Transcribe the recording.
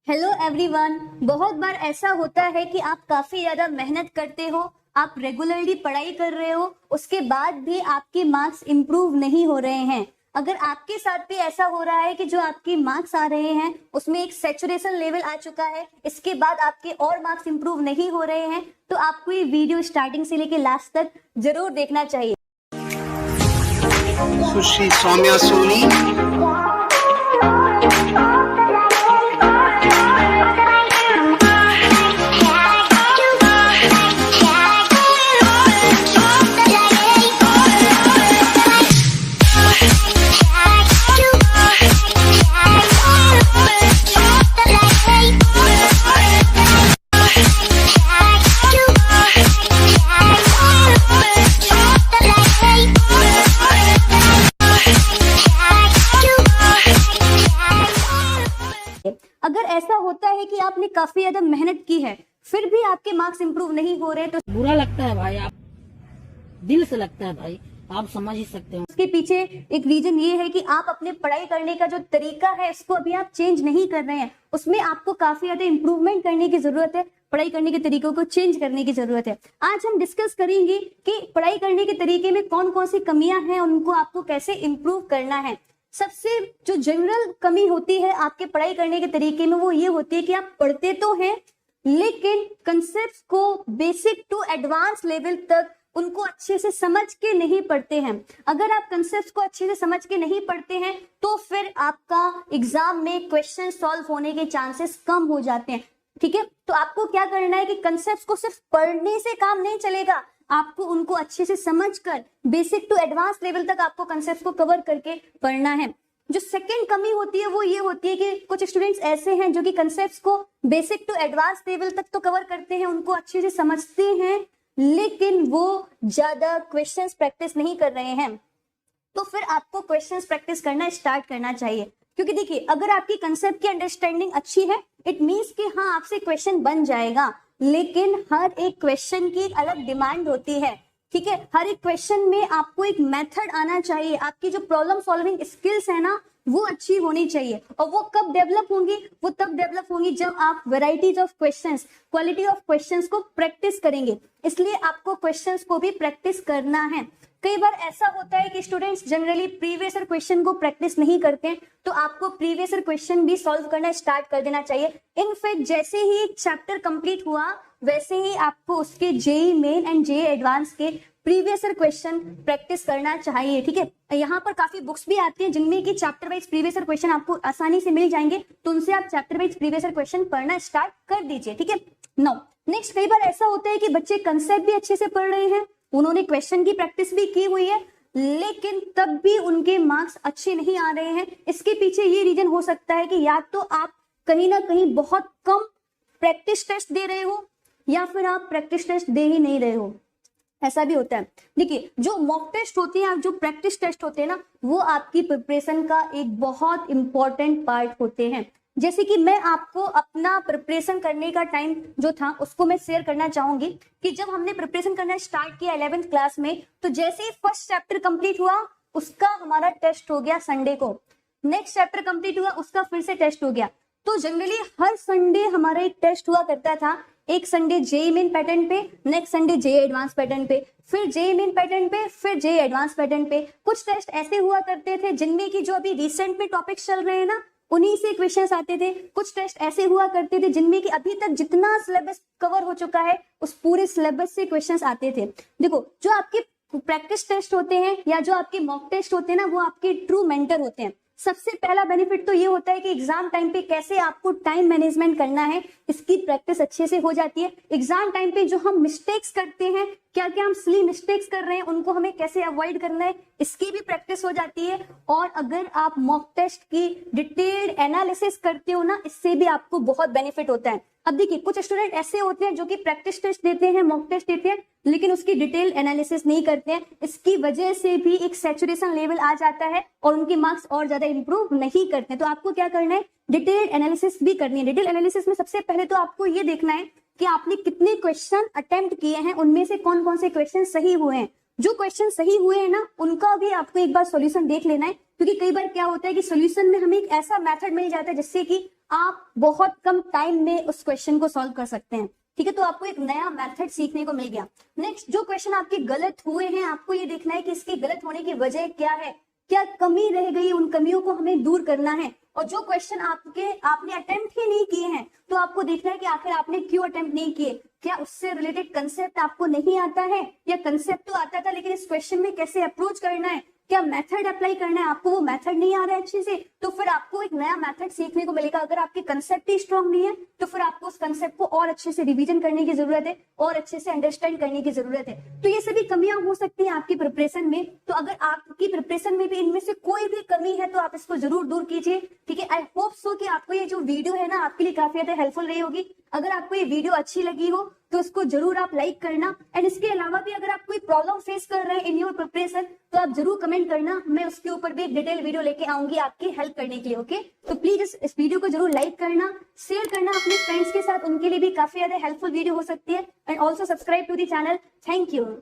Hello everyone. बहुत बार ऐसा होता है कि आप काफी ज्यादा मेहनत करते हो, आप रेगुलरली पढ़ाई कर रहे हो, उसके बाद भी आपके मार्क्स इंप्रूव नहीं हो रहे हैं। अगर आपके साथ भी ऐसा हो रहा है कि जो आपके मार्क्स आ रहे हैं उसमें एक सैचुरेशन लेवल आ चुका है, इसके बाद आपके और मार्क्स इंप्रूव नहीं हो रहे हैं, तो आपको ये वीडियो स्टार्टिंग से लेके लास्ट तक जरूर देखना चाहिए। सुश्री सौम्या सोनी। अगर ऐसा होता है कि आपने काफी ज्यादा मेहनत की है फिर भी आपके मार्क्स इंप्रूव नहीं हो रहे, तो बुरा लगता है भाई, आप दिल से लगता है भाई, आप समझ ही सकते हो। उसके पीछे एक रीजन ये है कि आप अपने पढ़ाई करने का जो तरीका है इसको अभी आप चेंज नहीं कर रहे हैं। उसमें आपको काफी ज्यादा इंप्रूवमेंट करने की जरूरत है, पढ़ाई करने के तरीकों को चेंज करने की जरूरत है। आज हम डिस्कस करेंगे कि पढ़ाई करने के तरीके में कौन कौन सी कमियां हैं, उनको आपको कैसे इंप्रूव करना है। सबसे जो जनरल कमी होती है आपके पढ़ाई करने के तरीके में वो ये होती है कि आप पढ़ते तो हैं लेकिन कंसेप्ट्स को बेसिक टू एडवांस लेवल तक उनको अच्छे से समझ के नहीं पढ़ते हैं। अगर आप कंसेप्ट्स को अच्छे से समझ के नहीं पढ़ते हैं तो फिर आपका एग्जाम में क्वेश्चन सॉल्व होने के चांसेस कम हो जाते हैं। ठीक है, तो आपको क्या करना है कि कंसेप्ट्स को सिर्फ पढ़ने से काम नहीं चलेगा, आपको उनको अच्छे से समझकर बेसिक टू एडवांस लेवल तक आपको कंसेप्ट्स को कवर करके पढ़ना है। जो सेकंड कमी होती है वो ये होती है कि कुछ स्टूडेंट्स ऐसे हैं जो कि कंसेप्ट्स को बेसिक टू एडवांस लेवल तक तो कवर करते हैं, उनको अच्छे से समझते हैं, लेकिन वो ज्यादा क्वेश्चंस प्रैक्टिस नहीं कर रहे हैं। तो फिर आपको क्वेश्चंस प्रैक्टिस करना स्टार्ट करना चाहिए, क्योंकि देखिए अगर आपकी कंसेप्ट की अंडरस्टैंडिंग अच्छी है इट मीन्स कि हाँ आपसे क्वेश्चन बन जाएगा, लेकिन हर एक क्वेश्चन की एक अलग डिमांड होती है। ठीक है, हर एक क्वेश्चन में आपको एक मेथड आना चाहिए, आपकी जो प्रॉब्लम सॉल्विंग स्किल्स है ना वो अच्छी होनी चाहिए। और वो कब डेवलप होंगी? वो तब डेवलप होंगी जब आप varieties of questions, quality of questions को प्रैक्टिस करेंगे। इसलिए आपको क्वेश्चंस को भी प्रैक्टिस करना है। कई बार ऐसा होता है कि students generally previous year question को प्रैक्टिस नहीं करते हैं, तो आपको प्रीवियस ईयर क्वेश्चन भी सॉल्व करना स्टार्ट कर देना चाहिए। इनफैक्ट जैसे ही चैप्टर कंप्लीट हुआ वैसे ही आपको उसके JEE main and JEE advance के प्रीवियस ईयर क्वेश्चन प्रैक्टिस करना चाहिए। ठीक है, यहाँ पर काफी बुक्स भी आती हैं जिनमें कि chapter wise previous year question आपको आसानी से मिल जाएंगे, तो उनसे आप chapter wise previous year question पढ़ना स्टार्ट कर दीजिए। ठीक है, नाउ नेक्स्ट, कई बार ऐसा होता है कि बच्चे कंसेप्ट भी अच्छे से पढ़ रहे हैं, उन्होंने क्वेश्चन की प्रैक्टिस भी की हुई है, लेकिन तब भी उनके मार्क्स अच्छे नहीं आ रहे हैं। इसके पीछे ये रीजन हो सकता है कि या तो आप कहीं ना कहीं बहुत कम प्रैक्टिस टेस्ट दे रहे हो या फिर आप प्रैक्टिस टेस्ट दे ही नहीं रहे हो, ऐसा भी होता है। देखिए जो मॉक टेस्ट होते हैं, जो प्रैक्टिस टेस्ट होते हैं ना, वो आपकी प्रिपरेशन का एक बहुत इंपॉर्टेंट पार्ट होते हैं। जैसे कि मैं आपको अपना प्रिपरेशन करने का टाइम जो था उसको मैं शेयर करना चाहूंगी कि जब हमने प्रिपरेशन करना स्टार्ट किया 11th क्लास में, तो जैसे ही फर्स्ट चैप्टर कंप्लीट हुआ उसका हमारा टेस्ट हो गया संडे को, नेक्स्ट चैप्टर कंप्लीट हुआ उसका फिर से टेस्ट हो गया। तो जनरली हर संडे हमारा एक टेस्ट हुआ करता था, एक संडे जेईई मेन पैटर्न पे, next Sunday JEE advance pattern पे, फिर जेईई मेन पैटर्न पे, फिर जेईई एडवांस पैटर्न पे। कुछ टेस्ट ऐसे हुआ करते थे जिनमें कि जो अभी रिसेंट में टॉपिक्स चल रहे हैं ना उन्हीं से क्वेश्चंस आते थे। कुछ टेस्ट ऐसे हुआ करते थे जिनमें कि अभी तक जितना सिलेबस कवर हो चुका है उस पूरे सिलेबस से क्वेश्चंस आते थे। देखो जो आपके प्रैक्टिस टेस्ट होते हैं या जो आपके मॉक टेस्ट होते हैं ना, वो आपके ट्रू मेंटर होते हैं। सबसे पहला बेनिफिट तो ये होता है कि एग्जाम टाइम पे कैसे आपको टाइम मैनेजमेंट करना है इसकी प्रैक्टिस अच्छे से हो जाती है। एग्जाम टाइम पे जो हम मिस्टेक्स करते हैं, क्या क्या हम सिली मिस्टेक्स कर रहे हैं, उनको हमें कैसे अवॉइड करना है, इसकी भी प्रैक्टिस हो जाती है। और अगर आप मॉक टेस्ट की डिटेल्ड एनालिसिस करते हो ना, इससे भी आपको बहुत बेनिफिट होता है। अब देखिए कुछ स्टूडेंट ऐसे होते हैं जो कि प्रैक्टिस टेस्ट देते हैं, मॉक टेस्ट देते हैं, लेकिन उसकी डिटेल एनालिसिस नहीं करते हैं। इसकी वजह से भी एक सैचुरेशन लेवल आ जाता है और उनके मार्क्स और ज्यादा इंप्रूव नहीं करते हैं। तो आपको क्या करना है, डिटेल एनालिसिस भी करनी है। डिटेल एनालिसिस में सबसे पहले तो आपको ये देखना है कि आपने कितने क्वेश्चन अटेम्प्ट किए हैं, उनमें से कौन कौन से क्वेश्चन सही हुए हैं। जो क्वेश्चन सही हुए हैं ना उनका भी आपको एक बार सॉल्यूशन देख लेना है, क्योंकि कई बार क्या होता है कि सॉल्यूशन में हमें एक ऐसा मेथड मिल जाता है जिससे कि आप बहुत कम टाइम में उस क्वेश्चन को सॉल्व कर सकते हैं। ठीक है, तो आपको एक नया मेथड सीखने को मिल गया। नेक्स्ट, जो क्वेश्चन आपके गलत हुए हैं, आपको ये देखना है कि इसके गलत होने की वजह क्या है, क्या कमी रह गई, उन कमियों को हमें दूर करना है। और जो क्वेश्चन आपने अटेम्प्ट ही नहीं किए हैं, तो आपको देखना है कि आखिर आपने क्यों अटेम्प्ट नहीं किए। क्या उससे रिलेटेड कंसेप्ट आपको नहीं आता है, या कंसेप्ट तो आता था लेकिन इस क्वेश्चन में कैसे अप्रोच करना है, क्या मेथड अप्लाई करना है, आपको वो मेथड नहीं आ रहा है अच्छे से, तो फिर आपको एक नया मेथड सीखने को मिलेगा। अगर आपके कंसेप्ट ही स्ट्रांग नहीं है, तो फिर आपको उस कंसेप्ट को और अच्छे से रिवीजन करने की जरूरत है, और अच्छे से अंडरस्टैंड करने की जरूरत है। तो ये सभी कमियां हो सकती हैं आपकी प्रिपरेशन में। तो अगर आपकी प्रिपरेशन में भी इनमें से कोई भी कमी है, तो आप इसको जरूर दूर कीजिए। ठीक है, आई होप सो कि आपको ये जो वीडियो है ना, आपके लिए काफी ज्यादा हेल्पफुल रही होगी। अगर आपको ये वीडियो अच्छी लगी हो, तो इसको जरूर आप लाइक करना। एंड इसके अलावा भी अगर आप कोई प्रॉब्लम फेस कर रहे हैं इन योर प्रिपरेशन, तो आप जरूर कमेंट करना, मैं उसके ऊपर भी एक डिटेल वीडियो लेके आऊंगी आपकी हेल्प करने के लिए। ओके, तो प्लीज इस वीडियो को जरूर लाइक करना, शेयर करना अपने फ्रेंड्स के साथ, उनके लिए भी काफी ज्यादा हेल्पफुल वीडियो हो सकती है। And also subscribe to the channel. Thank you.